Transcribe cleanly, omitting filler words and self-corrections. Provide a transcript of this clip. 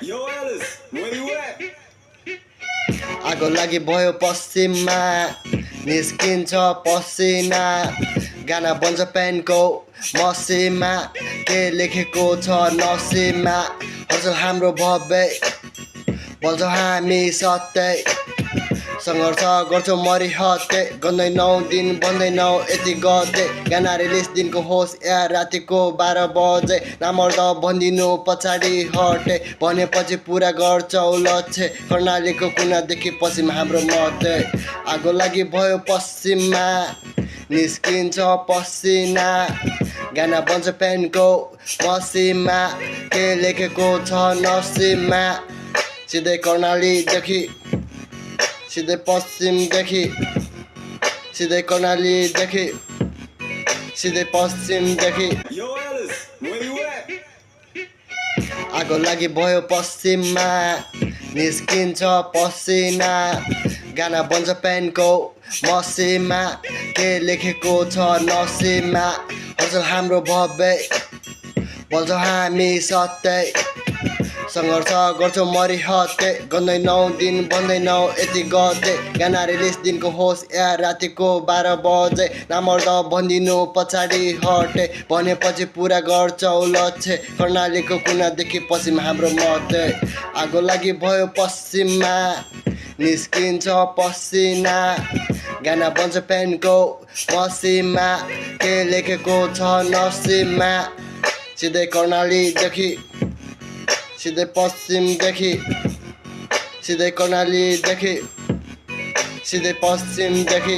Yo, Alice, where you at? आगो लागि भयो पश्चिममा निस्किन्छ पसिना गाना बन्छ पेनको मसीमा के लेखेको छ नसीमा हजुर हाम्रो भव्य बोल्छौँ हामी सत्य सङ्घर्ष गर्छौँ मरिहत्ते गर्दैनौ दिन भन्दैनौ यति गते गाना रिलिज दिनको होस् या रातिको 12 बजे नामर्द भनिदिनु पछाडि हटे भनेपछि पुरा गर्छौ लक्ष्य कर्णालीको कुनादेखि पश्चिम हाम्रो मध्य आगो लागि भयो पश्चिममा निस्किन्छ पसिना गाना बन्छ पेनको मसीमा के लेखेको छ नसीमा सिधै कर्णालीदेखि सिधै पश्चिमदेखि सिधै कर्णालीदेखि सिधै पश्चिमदेखि Yo, Alice, where you at? आगो लागि भयो पश्चिममा निस्किन्छ पसिना गाना बन्छ पेनको मसीमा के लेखेको छ नसीमा हजुर हाम्रो भव्य बोल्छौँ हामी सत्य सङ्घर्ष गर्छौँ मरिहत्ते गर्दैनौ दिन भन्दैनौ यति गते गाना रिलिज दिनको होस् या रातिको 12 बजे नामर्द भनिदिनु पछाडि हटे भनेपछि पुरा गर्छौ लक्ष्य कर्णालीको कुनादेखि पश्चिम हाम्रो मध्य आगो लागि भयो पश्चिममा निस्किन्छ पसिना गाना बन्छ पेनको मसीमा के लेखेको छ नसीमा सिधै कर्णालीदेखि सिधै पश्चिमदेखि सिधै कर्णालीदेखि सिधै पश्चिमदेखि